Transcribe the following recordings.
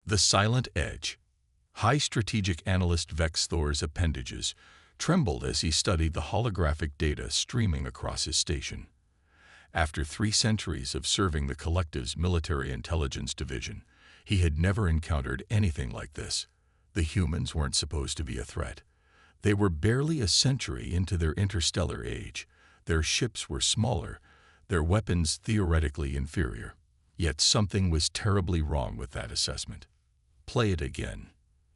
The silent edge. High strategic analyst Vex Thor's appendages trembled as he studied the holographic data streaming across his station. After 3 centuries of serving the Collective's military intelligence division, he had never encountered anything like this. The humans weren't supposed to be a threat. They were barely a century into their interstellar age. Their ships were smaller, their weapons theoretically inferior. Yet something was terribly wrong with that assessment. "Play it again,"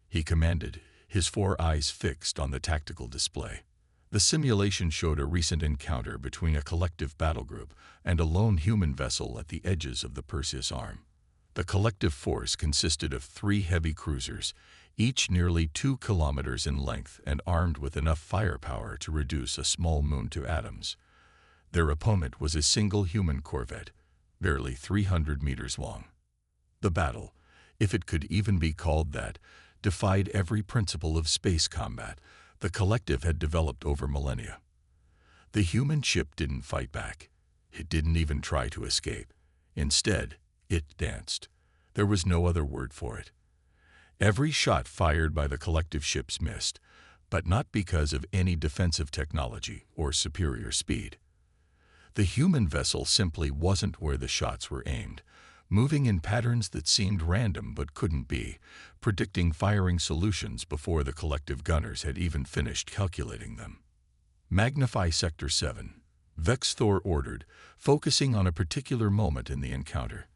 he commanded, his 4 eyes fixed on the tactical display. The simulation showed a recent encounter between a collective battle group and a lone human vessel at the edges of the Perseus Arm. The collective force consisted of 3 heavy cruisers, each nearly 2 kilometers in length and armed with enough firepower to reduce a small moon to atoms. Their opponent was a single human corvette, barely 300 meters long. The battle, if it could even be called that, defied every principle of space combat the Collective had developed over millennia. The human ship didn't fight back. It didn't even try to escape. Instead, it danced. There was no other word for it. Every shot fired by the Collective ships missed, but not because of any defensive technology or superior speed. The human vessel simply wasn't where the shots were aimed, moving in patterns that seemed random but couldn't be, predicting firing solutions before the Collective gunners had even finished calculating them. "Magnify Sector 7, Vex Thor ordered, focusing on a particular moment in the encounter.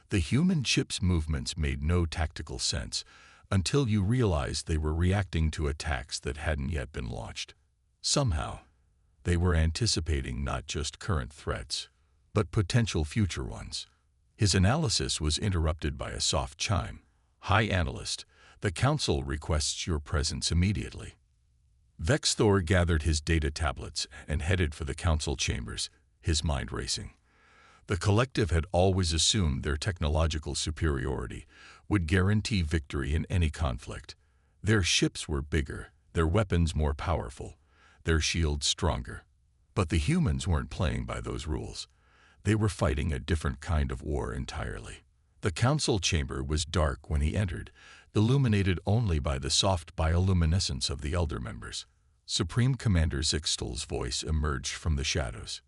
The human ship's movements made no tactical sense until you realized they were reacting to attacks that hadn't yet been launched. Somehow, they were anticipating not just current threats, but potential future ones. His analysis was interrupted by a soft chime. "High Analyst, the Council requests your presence immediately." Vex Thor gathered his data tablets and headed for the Council chambers, his mind racing. The Collective had always assumed their technological superiority would guarantee victory in any conflict. Their ships were bigger, their weapons more powerful, their shields stronger. But the humans weren't playing by those rules. They were fighting a different kind of war entirely. The council chamber was dark when he entered, illuminated only by the soft bioluminescence of the elder members. Supreme Commander Zixtel's voice emerged from the shadows.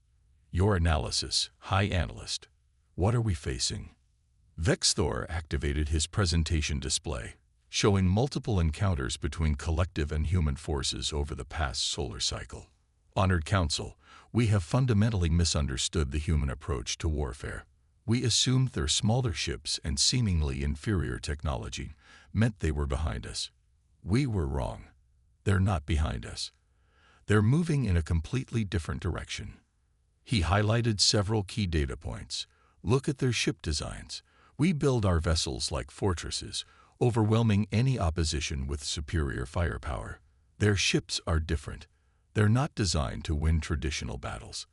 "Your analysis, High Analyst. What are we facing?" Vex Thor activated his presentation display, showing multiple encounters between collective and human forces over the past solar cycle. "Honored Council, we have fundamentally misunderstood the human approach to warfare. We assumed their smaller ships and seemingly inferior technology meant they were behind us. We were wrong. They're not behind us. They're moving in a completely different direction." He highlighted several key data points. "Look at their ship designs. We build our vessels like fortresses, overwhelming any opposition with superior firepower. Their ships are different. They're not designed to win traditional battles.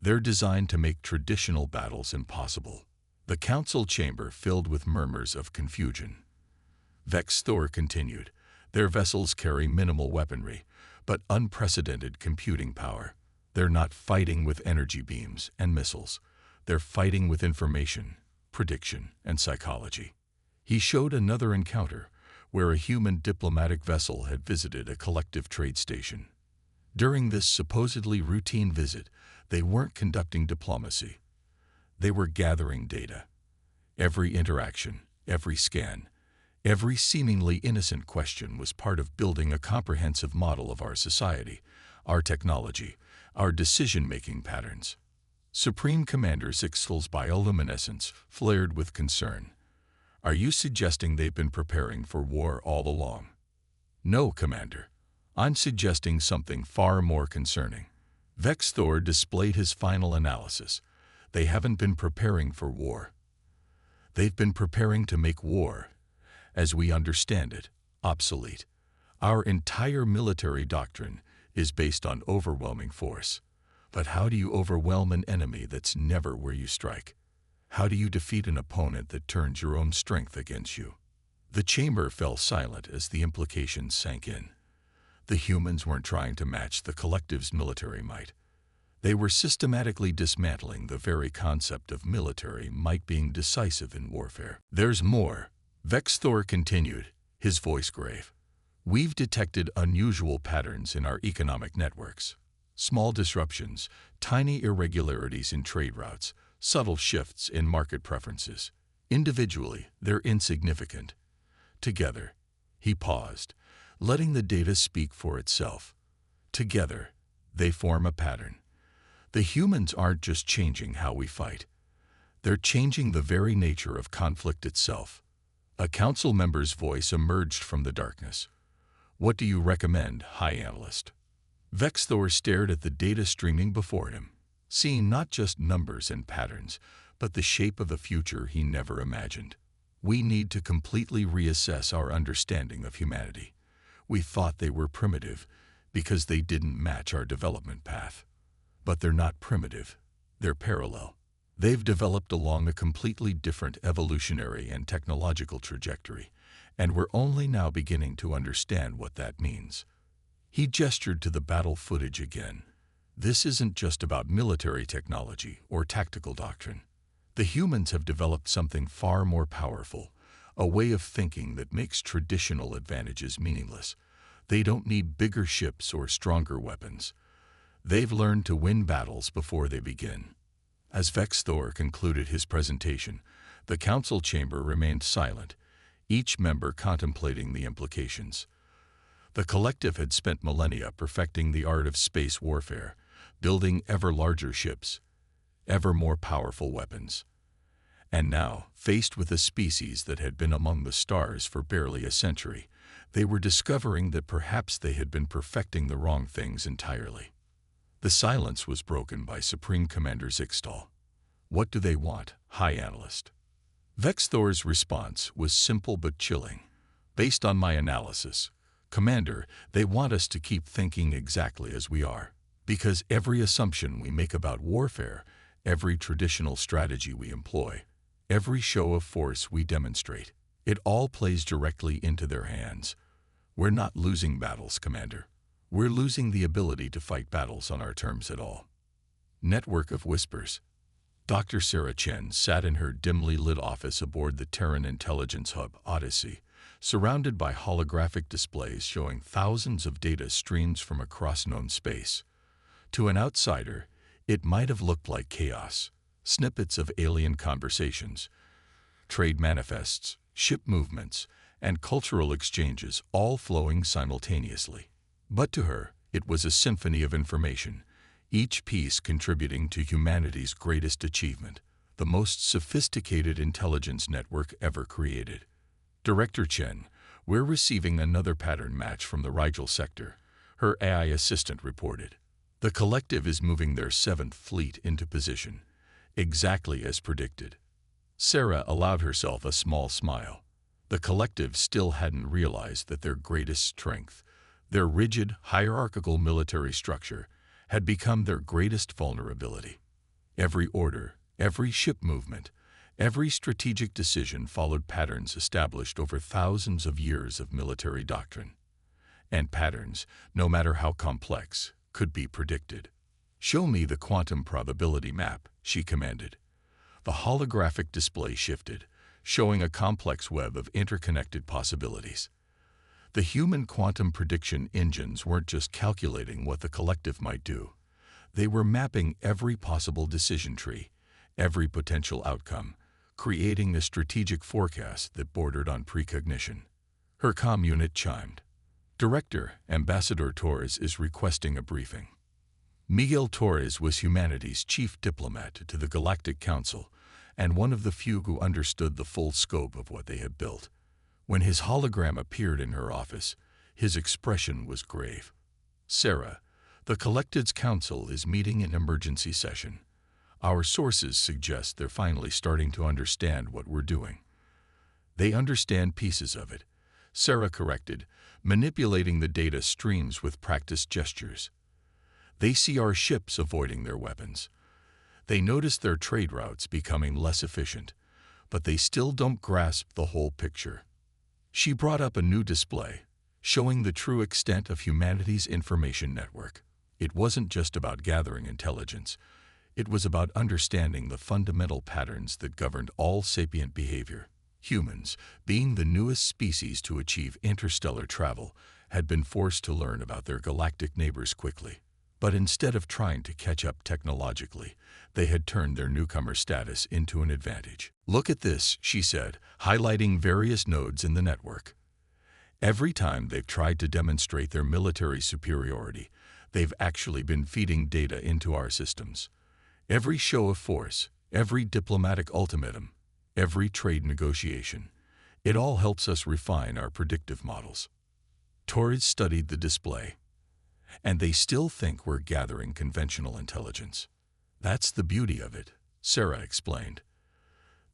They're designed to make traditional battles impossible." The council chamber filled with murmurs of confusion. Vex Thor continued, "Their vessels carry minimal weaponry, but unprecedented computing power. They're not fighting with energy beams and missiles. They're fighting with information, prediction, and psychology." He showed another encounter where a human diplomatic vessel had visited a collective trade station. During this supposedly routine visit, they weren't conducting diplomacy. They were gathering data. Every interaction, every scan, every seemingly innocent question was part of building a comprehensive model of our society, our technology, our decision-making patterns. Supreme Commander Zixtel's bioluminescence flared with concern. "Are you suggesting they've been preparing for war all along?" "No, Commander. I'm suggesting something far more concerning." Vex Thor displayed his final analysis. "They haven't been preparing for war. They've been preparing to make war, as we understand it, obsolete. Our entire military doctrine is based on overwhelming force. But how do you overwhelm an enemy that's never where you strike? How do you defeat an opponent that turns your own strength against you?" The chamber fell silent as the implications sank in. The humans weren't trying to match the Collective's military might. They were systematically dismantling the very concept of military might being decisive in warfare. "There's more," Vexthor continued, his voice grave. We've detected unusual patterns in our economic networks. Small disruptions, tiny irregularities in trade routes, subtle shifts in market preferences. Individually, they're insignificant. Together, he paused, letting the data speak for itself. Together, they form a pattern. The humans aren't just changing how we fight. They're changing the very nature of conflict itself. A council member's voice emerged from the darkness. What do you recommend, High Analyst? Vexthor stared at the data streaming before him, seeing not just numbers and patterns, but the shape of a future he never imagined. We need to completely reassess our understanding of humanity. We thought they were primitive because they didn't match our development path. But they're not primitive. They're parallel. They've developed along a completely different evolutionary and technological trajectory, and we're only now beginning to understand what that means. He gestured to the battle footage again. This isn't just about military technology or tactical doctrine. The humans have developed something far more powerful, a way of thinking that makes traditional advantages meaningless. They don't need bigger ships or stronger weapons. They've learned to win battles before they begin. As Vexthor concluded his presentation, the council chamber remained silent, each member contemplating the implications. The collective had spent millennia perfecting the art of space warfare, building ever larger ships, ever more powerful weapons. And now, faced with a species that had been among the stars for barely a century, they were discovering that perhaps they had been perfecting the wrong things entirely. The silence was broken by Supreme Commander Zixtal. What do they want, High Analyst? Vexthor's response was simple but chilling. Based on my analysis, Commander, they want us to keep thinking exactly as we are. Because every assumption we make about warfare, every traditional strategy we employ, every show of force we demonstrate, it all plays directly into their hands. We're not losing battles, Commander. We're losing the ability to fight battles on our terms at all. Network of Whispers. Dr. Sarah Chen sat in her dimly lit office aboard the Terran intelligence hub, Odyssey, surrounded by holographic displays showing thousands of data streams from across known space. To an outsider, it might have looked like chaos. Snippets of alien conversations, trade manifests, ship movements, and cultural exchanges all flowing simultaneously. But to her, it was a symphony of information, each piece contributing to humanity's greatest achievement, the most sophisticated intelligence network ever created. Director Chen, we're receiving another pattern match from the Rigel sector, her AI assistant reported. The collective is moving their 7th fleet into position, exactly as predicted. Sarah allowed herself a small smile. The collective still hadn't realized that their greatest strength, their rigid, hierarchical military structure, had become their greatest vulnerability. Every order, every ship movement, every strategic decision followed patterns established over thousands of years of military doctrine. And patterns, no matter how complex, could be predicted. Show me the quantum probability map, she commanded. The holographic display shifted, showing a complex web of interconnected possibilities. The human quantum prediction engines weren't just calculating what the collective might do. They were mapping every possible decision tree, every potential outcome, creating a strategic forecast that bordered on precognition. Her comm unit chimed. Director, Ambassador Torres is requesting a briefing. Miguel Torres was humanity's chief diplomat to the Galactic Council, and one of the few who understood the full scope of what they had built. When his hologram appeared in her office, his expression was grave. Sarah, the Collected's Council is meeting in emergency session. Our sources suggest they're finally starting to understand what we're doing. They understand pieces of it, Sarah corrected, manipulating the data streams with practiced gestures. They see our ships avoiding their weapons. They notice their trade routes becoming less efficient, but they still don't grasp the whole picture. She brought up a new display, showing the true extent of humanity's information network. It wasn't just about gathering intelligence. It was about understanding the fundamental patterns that governed all sapient behavior. Humans, being the newest species to achieve interstellar travel, had been forced to learn about their galactic neighbors quickly. But instead of trying to catch up technologically, they had turned their newcomer status into an advantage. "Look at this," she said, highlighting various nodes in the network. Every time they've tried to demonstrate their military superiority, they've actually been feeding data into our systems. Every show of force, every diplomatic ultimatum, every trade negotiation, it all helps us refine our predictive models. Torres studied the display. And they still think we're gathering conventional intelligence. That's the beauty of it, Sarah explained.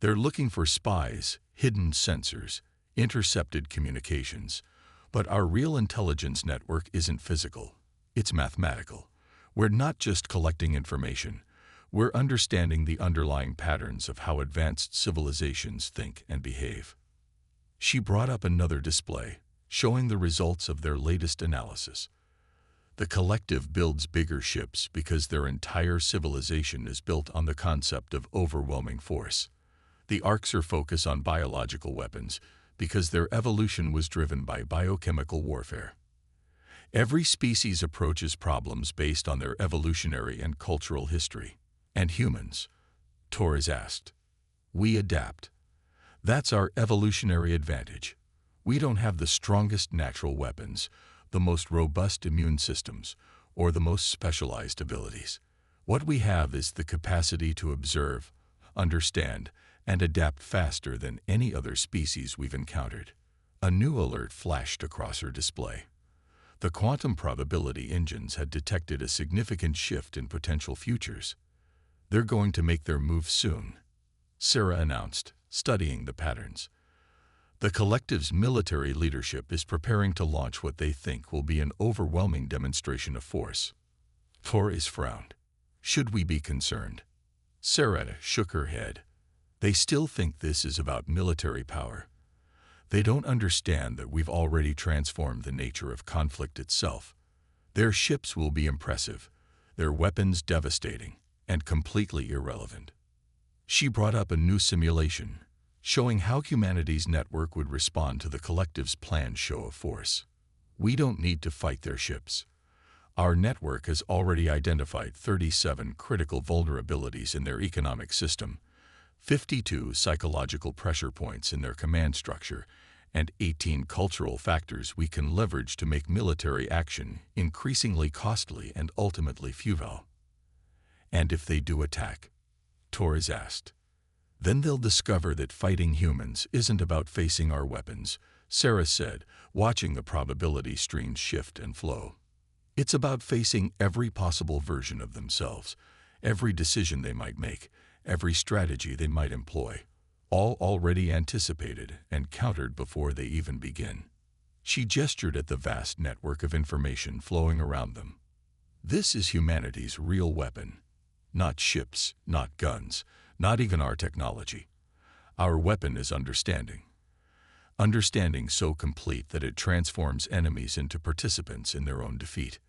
They're looking for spies, hidden sensors, intercepted communications. But our real intelligence network isn't physical. It's mathematical. We're not just collecting information. We're understanding the underlying patterns of how advanced civilizations think and behave. She brought up another display, showing the results of their latest analysis. The collective builds bigger ships because their entire civilization is built on the concept of overwhelming force. The arcs are focused on biological weapons because their evolution was driven by biochemical warfare. Every species approaches problems based on their evolutionary and cultural history. And humans? Torres asked. We adapt. That's our evolutionary advantage. We don't have the strongest natural weapons, the most robust immune systems, or the most specialized abilities. What we have is the capacity to observe, understand, and adapt faster than any other species we've encountered. A new alert flashed across her display. The quantum probability engines had detected a significant shift in potential futures. They're going to make their move soon, Sarah announced, studying the patterns. The collective's military leadership is preparing to launch what they think will be an overwhelming demonstration of force. Torres frowned. Should we be concerned? Sarah shook her head. They still think this is about military power. They don't understand that we've already transformed the nature of conflict itself. Their ships will be impressive, their weapons devastating, and completely irrelevant. She brought up a new simulation, showing how humanity's network would respond to the collective's planned show of force. We don't need to fight their ships. Our network has already identified 37 critical vulnerabilities in their economic system, 52 psychological pressure points in their command structure, and 18 cultural factors we can leverage to make military action increasingly costly and ultimately futile. And if they do attack? Torres asked. Then they'll discover that fighting humans isn't about facing our weapons, Sarah said, watching the probability streams shift and flow. It's about facing every possible version of themselves, every decision they might make, every strategy they might employ, all already anticipated and countered before they even begin. She gestured at the vast network of information flowing around them. This is humanity's real weapon. Not ships, not guns, not even our technology. Our weapon is understanding. Understanding so complete that it transforms enemies into participants in their own defeat.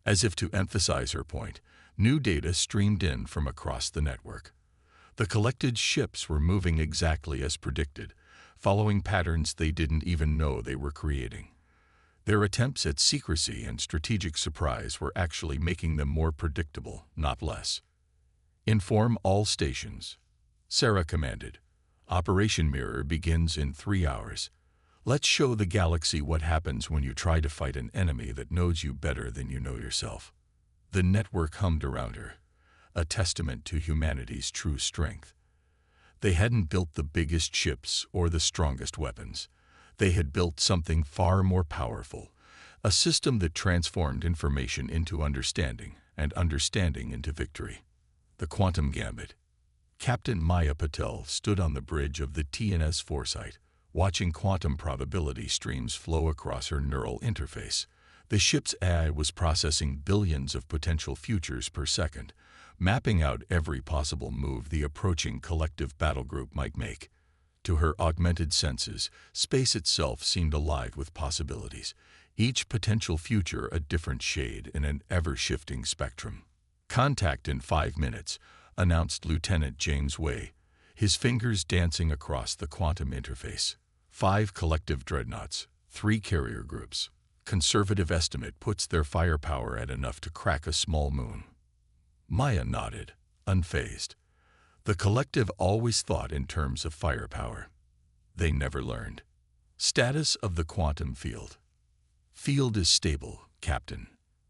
As if to emphasize her point, new data streamed in from across the network. The collected ships were moving exactly as predicted, following patterns they didn't even know they were creating. Their attempts at secrecy and strategic surprise were actually making them more predictable, not less. Inform all stations, Sarah commanded. Operation Mirror begins in 3 hours. Let's show the galaxy what happens when you try to fight an enemy that knows you better than you know yourself. The network hummed around her, a testament to humanity's true strength. They hadn't built the biggest ships or the strongest weapons. They had built something far more powerful, a system that transformed information into understanding and understanding into victory. The Quantum Gambit. Captain Maya Patel stood on the bridge of the TNS Foresight, watching quantum probability streams flow across her neural interface. The ship's AI was processing billions of potential futures per second, mapping out every possible move the approaching collective battle group might make. To her augmented senses, space itself seemed alive with possibilities, each potential future a different shade in an ever-shifting spectrum. Contact in 5 minutes, announced Lieutenant James Way. his fingers dancing across the quantum interface. 5 collective dreadnoughts, 3 carrier groups. Conservative estimate puts their firepower at enough to crack a small moon. Maya nodded, unfazed. The collective always thought in terms of firepower. They never learned. Status of the quantum field. Field is stable, Captain.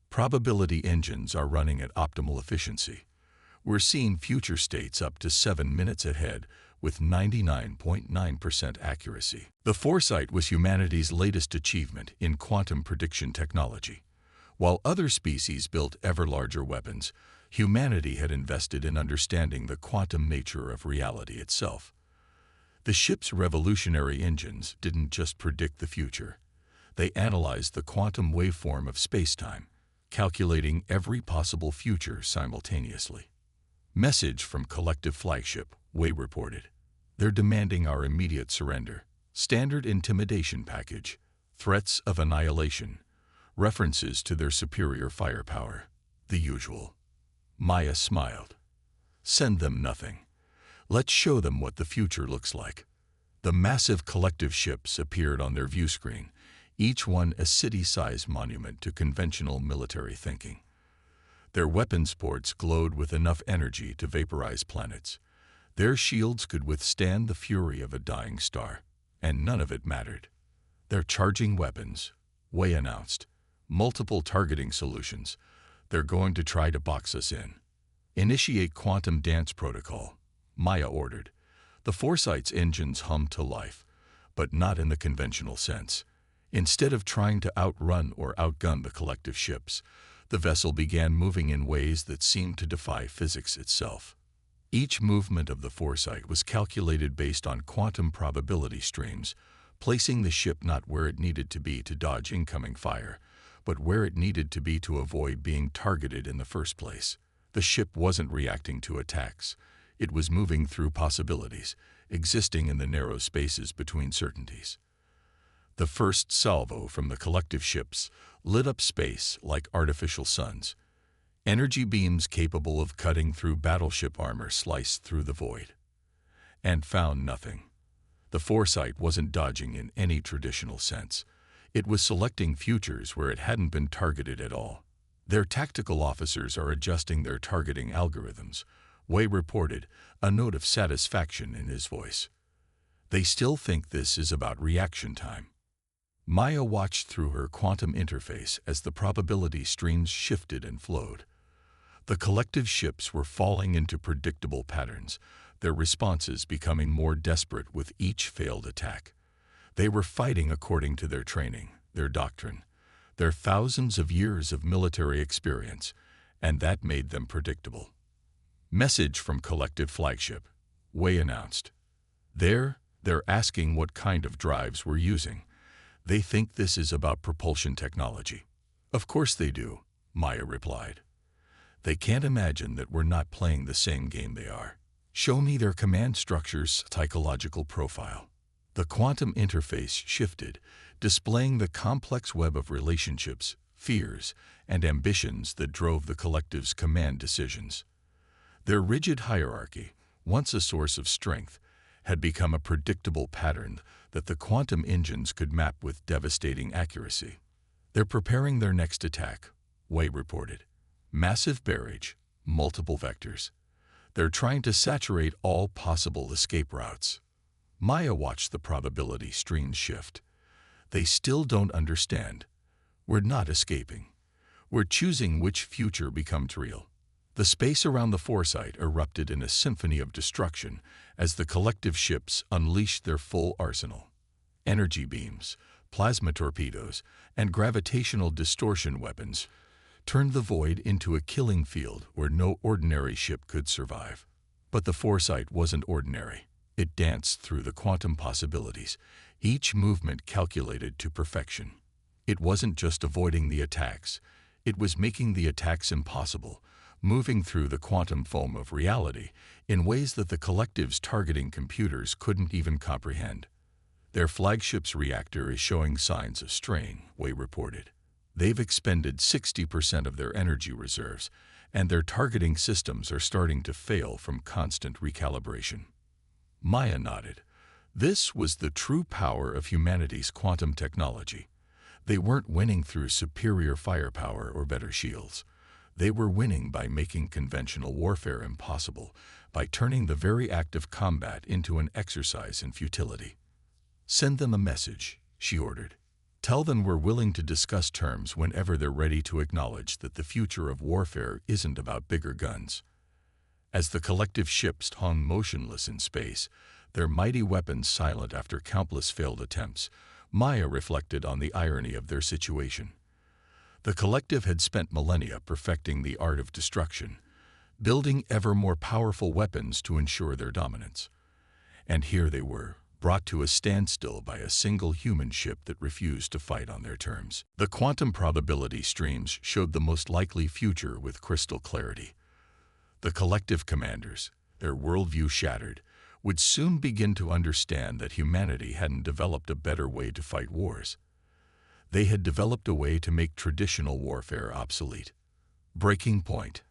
Probability engines are running at optimal efficiency. We're seeing future states up to 7 minutes ahead with 99.9% accuracy. The foresight was humanity's latest achievement in quantum prediction technology. While other species built ever larger weapons, humanity had invested in understanding the quantum nature of reality itself. The ship's revolutionary engines didn't just predict the future. They analyzed the quantum waveform of spacetime, calculating every possible future simultaneously. Message from collective flagship, Way reported. They're demanding our immediate surrender. Standard intimidation package. Threats of annihilation. References to their superior firepower. The usual. Maya smiled. Send them nothing. Let's show them what the future looks like. The massive collective ships appeared on their view screen, each one a city-sized monument to conventional military thinking. Their weapons ports glowed with enough energy to vaporize planets. Their shields could withstand the fury of a dying star, and none of it mattered. They're charging weapons, Way announced. Multiple targeting solutions. They're going to try to box us in. Initiate quantum dance protocol, Maya ordered. The Foresight's engines hummed to life, but not in the conventional sense. Instead of trying to outrun or outgun the collective ships, the vessel began moving in ways that seemed to defy physics itself. Each movement of the Foresight was calculated based on quantum probability streams, placing the ship not where it needed to be to dodge incoming fire, but where it needed to be to avoid being targeted in the first place. The ship wasn't reacting to attacks. It was moving through possibilities, existing in the narrow spaces between certainties. The first salvo from the collective ships lit up space like artificial suns. Energy beams capable of cutting through battleship armor sliced through the void. And found nothing. The Foresight wasn't dodging in any traditional sense. It was selecting futures where it hadn't been targeted at all. Their tactical officers are adjusting their targeting algorithms, Way reported, a note of satisfaction in his voice. They still think this is about reaction time. Maya watched through her quantum interface as the probability streams shifted and flowed. The collective ships were falling into predictable patterns, their responses becoming more desperate with each failed attack. They were fighting according to their training, their doctrine, their thousands of years of military experience, and that made them predictable. Message from collective flagship, Way announced. They're asking what kind of drives we're using. They think this is about propulsion technology. Of course they do, Maya replied. They can't imagine that we're not playing the same game they are. Show me their command structure's psychological profile. The quantum interface shifted, displaying the complex web of relationships, fears, and ambitions that drove the collective's command decisions. Their rigid hierarchy, once a source of strength, had become a predictable pattern that the quantum engines could map with devastating accuracy. They're preparing their next attack, Way reported. Massive barrage, multiple vectors. They're trying to saturate all possible escape routes. Maya watched the probability streams shift. They still don't understand. We're not escaping. We're choosing which future becomes real. The space around the Foresight erupted in a symphony of destruction as the collective ships unleashed their full arsenal. Energy beams, plasma torpedoes, and gravitational distortion weapons turned the void into a killing field where no ordinary ship could survive. But the Foresight wasn't ordinary. It danced through the quantum possibilities, each movement calculated to perfection. It wasn't just avoiding the attacks. It was making the attacks impossible, moving through the quantum foam of reality in ways that the collective's targeting computers couldn't even comprehend. Their flagship's reactor is showing signs of strain, Way reported. They've expended 60% of their energy reserves, and their targeting systems are starting to fail from constant recalibration. Maya nodded. This was the true power of humanity's quantum technology. They weren't winning through superior firepower or better shields. They were winning by making conventional warfare impossible, by turning the very act of combat into an exercise in futility. "Send them a message," she ordered. "Tell them we're willing to discuss terms whenever they're ready to acknowledge that the future of warfare isn't about bigger guns." As the collective ships hung motionless in space, their mighty weapons silent after countless failed attempts, Maya reflected on the irony of their situation. The collective had spent millennia perfecting the art of destruction, building ever more powerful weapons to ensure their dominance. And here they were, brought to a standstill by a single human ship that refused to fight on their terms. The quantum probability streams showed the most likely future with crystal clarity. The collective commanders, their worldview shattered, would soon begin to understand that humanity hadn't developed a better way to fight wars. They had developed a way to make traditional warfare obsolete. Breaking point.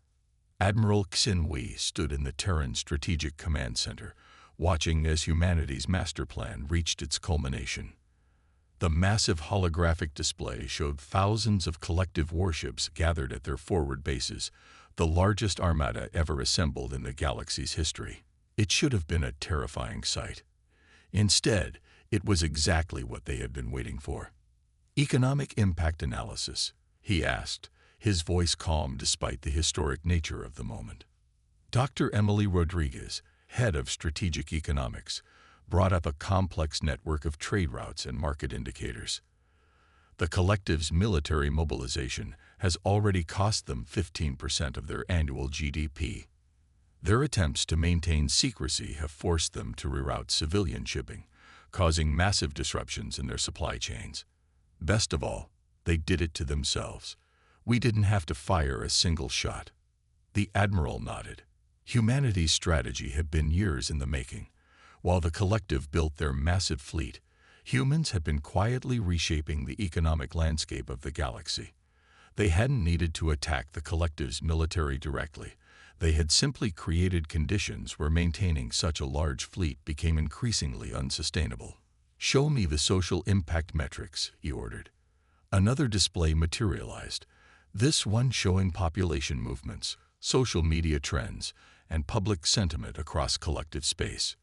Admiral Xin Wei stood in the Terran Strategic Command Center, watching as humanity's master plan reached its culmination. The massive holographic display showed thousands of collective warships gathered at their forward bases, the largest armada ever assembled in the galaxy's history. It should have been a terrifying sight. Instead, it was exactly what they had been waiting for. "Economic impact analysis," he asked, his voice calm despite the historic nature of the moment. Dr. Emily Rodriguez, head of strategic economics, brought up a complex network of trade routes and market indicators. The collective's military mobilization has already cost them 15% of their annual GDP. Their attempts to maintain secrecy have forced them to reroute civilian shipping, causing massive disruptions in their supply chains. Best of all, they did it to themselves. "We didn't have to fire a single shot." The admiral nodded. Humanity's strategy had been years in the making. While the collective built their massive fleet, humans had been quietly reshaping the economic landscape of the galaxy. They hadn't needed to attack the collective's military directly. They had simply created conditions where maintaining such a large fleet became increasingly unsustainable. "Show me the social impact metrics," he ordered. Another display materialized, this one showing population movements, social media trends, and public sentiment across collective space.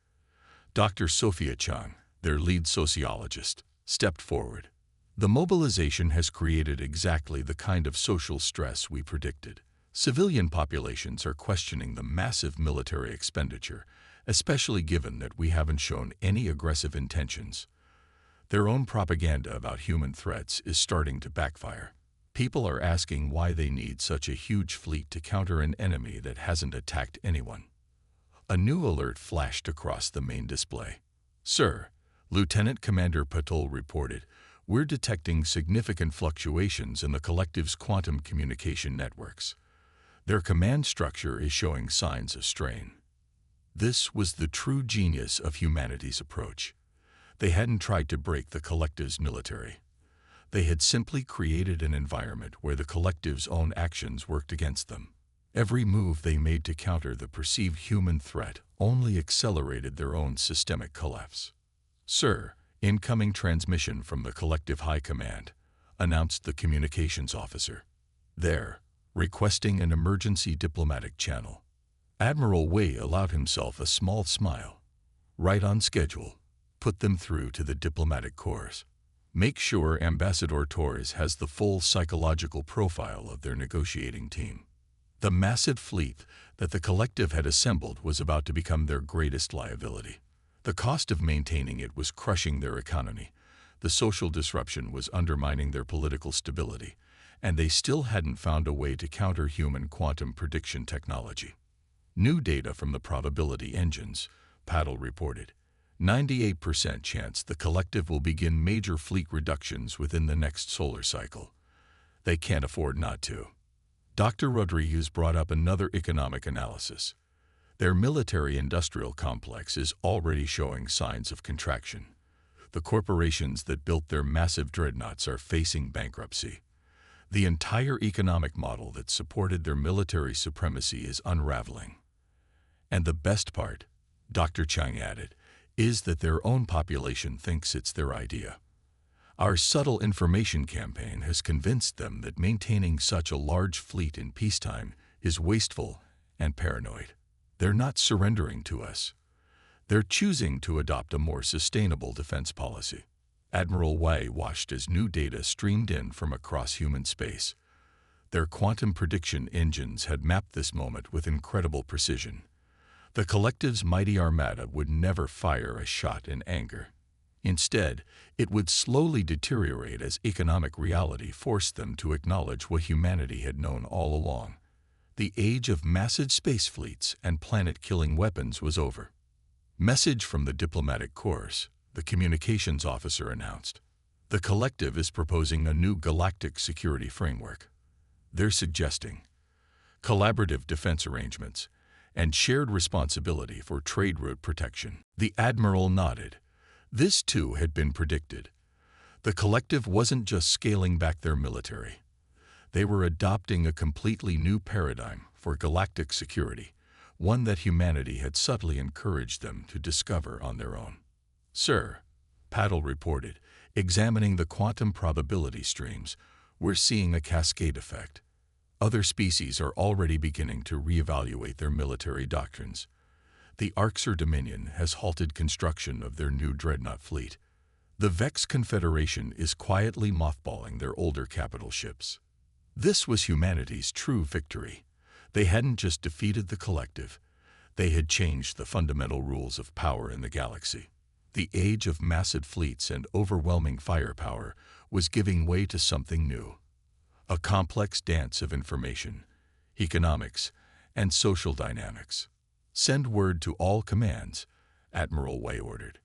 Dr. Sophia Chung, their lead sociologist, stepped forward. "The mobilization has created exactly the kind of social stress we predicted. Civilian populations are questioning the massive military expenditure, especially given that we haven't shown any aggressive intentions. Their own propaganda about human threats is starting to backfire. People are asking why they need such a huge fleet to counter an enemy that hasn't attacked anyone." A new alert flashed across the main display. "Sir," Lieutenant Commander Patel reported, "we're detecting significant fluctuations in the collective's quantum communication networks. Their command structure is showing signs of strain." This was the true genius of humanity's approach. They hadn't tried to break the collective's military. They had simply created an environment where the collective's own actions worked against them. Every move they made to counter the perceived human threat only accelerated their own systemic collapse. "Sir, incoming transmission from the collective high command," announced the communications officer. "There, requesting an emergency diplomatic channel." Admiral Wei allowed himself a small smile. "Right on schedule. Put them through to the diplomatic corps. Make sure Ambassador Torres has the full psychological profile of their negotiating team." The massive fleet that the collective had assembled was about to become their greatest liability. The cost of maintaining it was crushing their economy. The social disruption was undermining their political stability, and they still hadn't found a way to counter human quantum prediction technology. New data from the probability engines, Paddle reported. 98% chance the collective will begin major fleet reductions within the next solar cycle. They can't afford not to. Dr. Rodriguez brought up another economic analysis. Their military-industrial complex is already showing signs of contraction. The corporations that built their massive dreadnoughts are facing bankruptcy. The entire economic model that supported their military supremacy is unraveling. And the best part, Dr. Chung added, is that their own population thinks it's their idea. Our subtle information campaign has convinced them that maintaining such a large fleet in peacetime is wasteful and paranoid. They're not surrendering to us. They're choosing to adopt a more sustainable defense policy. Admiral Wei watched as new data streamed in from across human space. Their quantum prediction engines had mapped this moment with incredible precision. The collective's mighty armada would never fire a shot in anger. Instead, it would slowly deteriorate as economic reality forced them to acknowledge what humanity had known all along. The age of massive space fleets and planet-killing weapons was over. Message from the diplomatic corps, the communications officer announced. The collective is proposing a new galactic security framework. They're suggesting collaborative defense arrangements and shared responsibility for trade route protection. The admiral nodded. This too had been predicted. The collective wasn't just scaling back their military. They were adopting a completely new paradigm for galactic security, one that humanity had subtly encouraged them to discover on their own. "Sir," Paddle reported, examining the quantum probability streams, "we're seeing a cascade effect. Other species are already beginning to reevaluate their military doctrines. The Arxer Dominion has halted construction of their new dreadnought fleet. The Vex Confederation is quietly mothballing their older capital ships." This was humanity's true victory. They hadn't just defeated the collective. They had changed the fundamental rules of power in the galaxy. The age of massive fleets and overwhelming firepower was giving way to something new. A complex dance of information, economics, and social dynamics. "Send word to all commands," Admiral Wei ordered.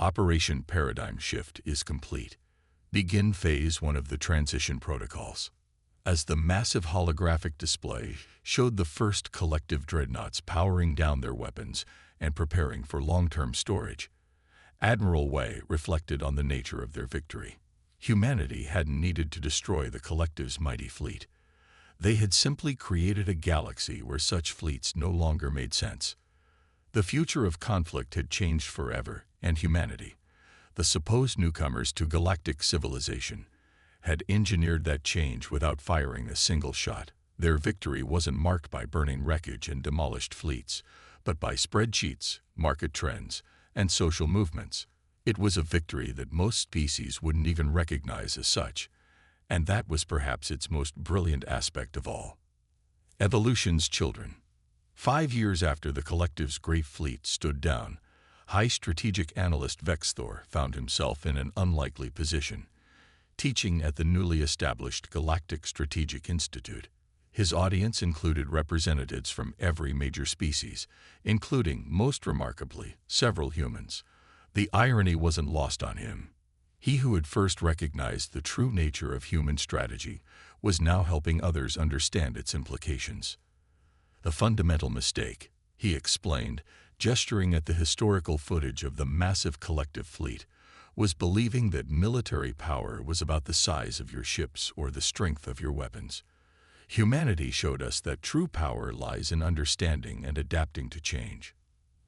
"Operation Paradigm Shift is complete. Begin Phase 1 of the transition protocols." As the massive holographic display showed the first collective dreadnoughts powering down their weapons and preparing for long-term storage, Admiral Wei reflected on the nature of their victory. Humanity hadn't needed to destroy the collective's mighty fleet. They had simply created a galaxy where such fleets no longer made sense. The future of conflict had changed forever, and humanity, the supposed newcomers to galactic civilization, had engineered that change without firing a single shot. Their victory wasn't marked by burning wreckage and demolished fleets, but by spreadsheets, market trends, and social movements. It was a victory that most species wouldn't even recognize as such, and that was perhaps its most brilliant aspect of all. Evolution's children. 5 years after the collective's great fleet stood down, high strategic analyst Vexthor found himself in an unlikely position, teaching at the newly established Galactic Strategic Institute. His audience included representatives from every major species, including, most remarkably, several humans. The irony wasn't lost on him. He who had first recognized the true nature of human strategy was now helping others understand its implications. "The fundamental mistake," he explained, gesturing at the historical footage of the massive collective fleet, "was believing that military power was about the size of your ships or the strength of your weapons. Humanity showed us that true power lies in understanding and adapting to change."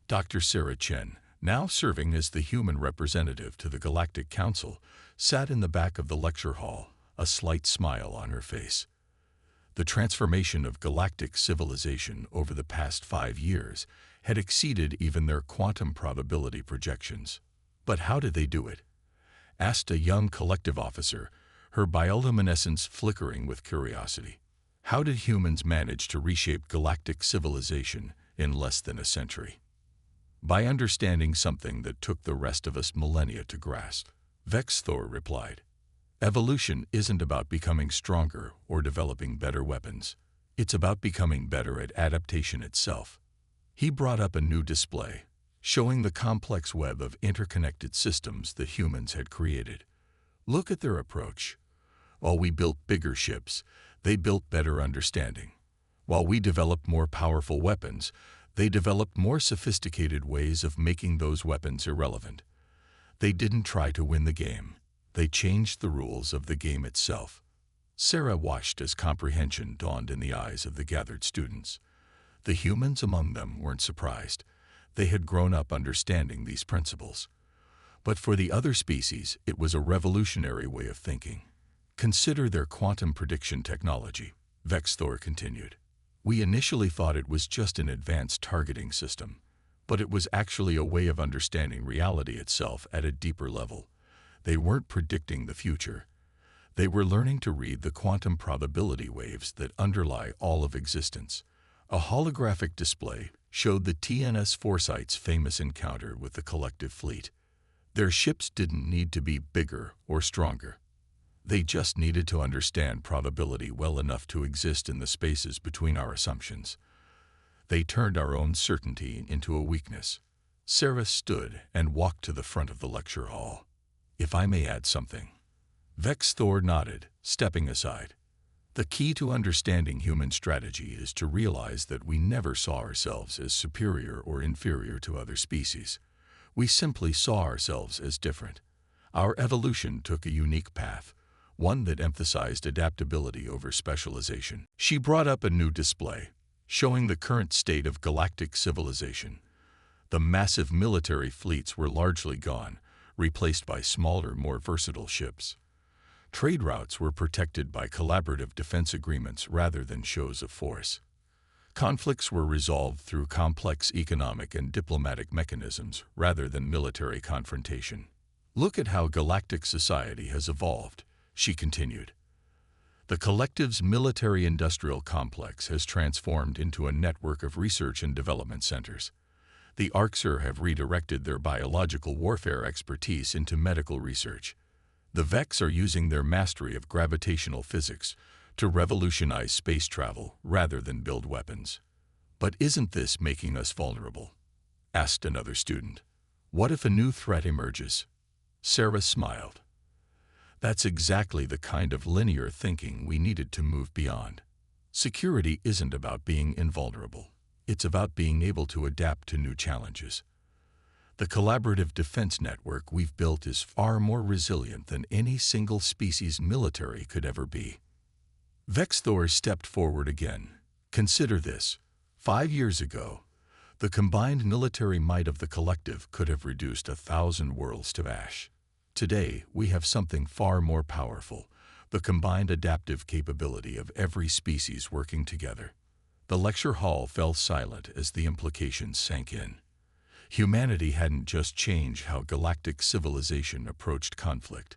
Dr. Sarah Chen, now serving as the human representative to the Galactic Council, sat in the back of the lecture hall, a slight smile on her face. The transformation of galactic civilization over the past 5 years had exceeded even their quantum probability projections. "But how did they do it?" asked a young collective officer, her bioluminescence flickering with curiosity. "How did humans manage to reshape galactic civilization in less than a century?" "By understanding something that took the rest of us millennia to grasp," Vexthor replied. "Evolution isn't about becoming stronger or developing better weapons. It's about becoming better at adaptation itself." He brought up a new display, showing the complex web of interconnected systems that humans had created. "Look at their approach. While we built bigger ships, they built better understanding. While we developed more powerful weapons, they developed more sophisticated ways of making those weapons irrelevant. They didn't try to win the game. They changed the rules of the game itself." Sarah watched as comprehension dawned in the eyes of the gathered students. The humans among them weren't surprised. They had grown up understanding these principles. But for the other species, it was a revolutionary way of thinking. Consider their quantum prediction technology, Vexthor continued. We initially thought it was just an advanced targeting system, but it was actually a way of understanding reality itself at a deeper level. They weren't predicting the future. They were learning to read the quantum probability waves that underlie all of existence. A holographic display showed the TNS Foresight's famous encounter with the collective fleet. Their ships didn't need to be bigger or stronger. They just needed to understand probability well enough to exist in the spaces between our assumptions. They turned our own certainty into a weakness. Sarah stood and walked to the front of the lecture hall. If I may add something. Vexthor nodded, stepping aside. The key to understanding human strategy is to realize that we never saw ourselves as superior or inferior to other species. We simply saw ourselves as different. Our evolution took a unique path, one that emphasized adaptability over specialization. She brought up a new display, showing the current state of galactic civilization. The massive military fleets were largely gone, replaced by smaller, more versatile ships. Trade routes were protected by collaborative defense agreements rather than shows of force. Conflicts were resolved through complex economic and diplomatic mechanisms rather than military confrontation. Look at how galactic society has evolved, she continued. The collective's military-industrial complex has transformed into a network of research and development centers. The Arxer have redirected their biological warfare expertise into medical research. The Vex are using their mastery of gravitational physics to revolutionize space travel rather than build weapons. But isn't this making us vulnerable? Asked another student. What if a new threat emerges? Sarah smiled. That's exactly the kind of linear thinking we needed to move beyond. Security isn't about being invulnerable. It's about being able to adapt to new challenges. The collaborative defense network we've built is far more resilient than any single species' military could ever be. Vexthor stepped forward again. Consider this. 5 years ago, the combined military might of the collective could have reduced 1,000 worlds to ash. Today, we have something far more powerful, the combined adaptive capability of every species working together. The lecture hall fell silent as the implications sank in. Humanity hadn't just changed how galactic civilization approached conflict.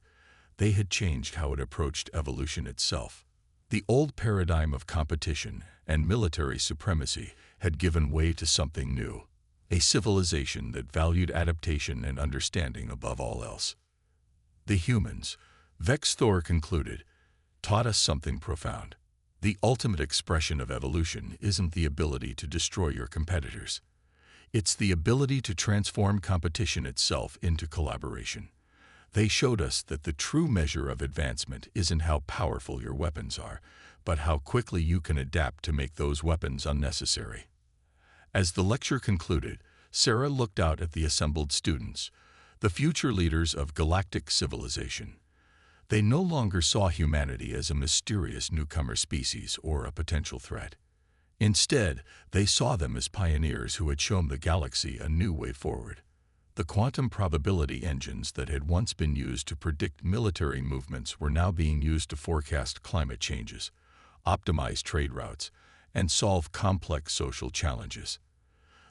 They had changed how it approached evolution itself. The old paradigm of competition and military supremacy had given way to something new, a civilization that valued adaptation and understanding above all else. The humans, Vexthor concluded, taught us something profound. The ultimate expression of evolution isn't the ability to destroy your competitors. It's the ability to transform competition itself into collaboration. They showed us that the true measure of advancement isn't how powerful your weapons are, but how quickly you can adapt to make those weapons unnecessary. As the lecture concluded, Sarah looked out at the assembled students, the future leaders of galactic civilization. They no longer saw humanity as a mysterious newcomer species or a potential threat. Instead, they saw them as pioneers who had shown the galaxy a new way forward. The quantum probability engines that had once been used to predict military movements were now being used to forecast climate changes, optimize trade routes, and solve complex social challenges.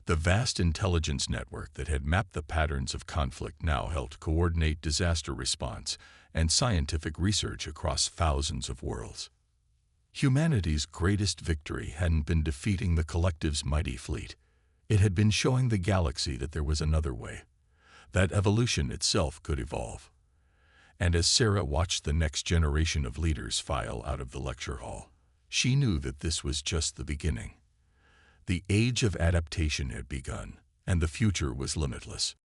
The vast intelligence network that had mapped the patterns of conflict now helped coordinate disaster response and scientific research across thousands of worlds. Humanity's greatest victory hadn't been defeating the collective's mighty fleet. It had been showing the galaxy that there was another way, that evolution itself could evolve. And as Sarah watched the next generation of leaders file out of the lecture hall, she knew that this was just the beginning. The age of adaptation had begun, and the future was limitless.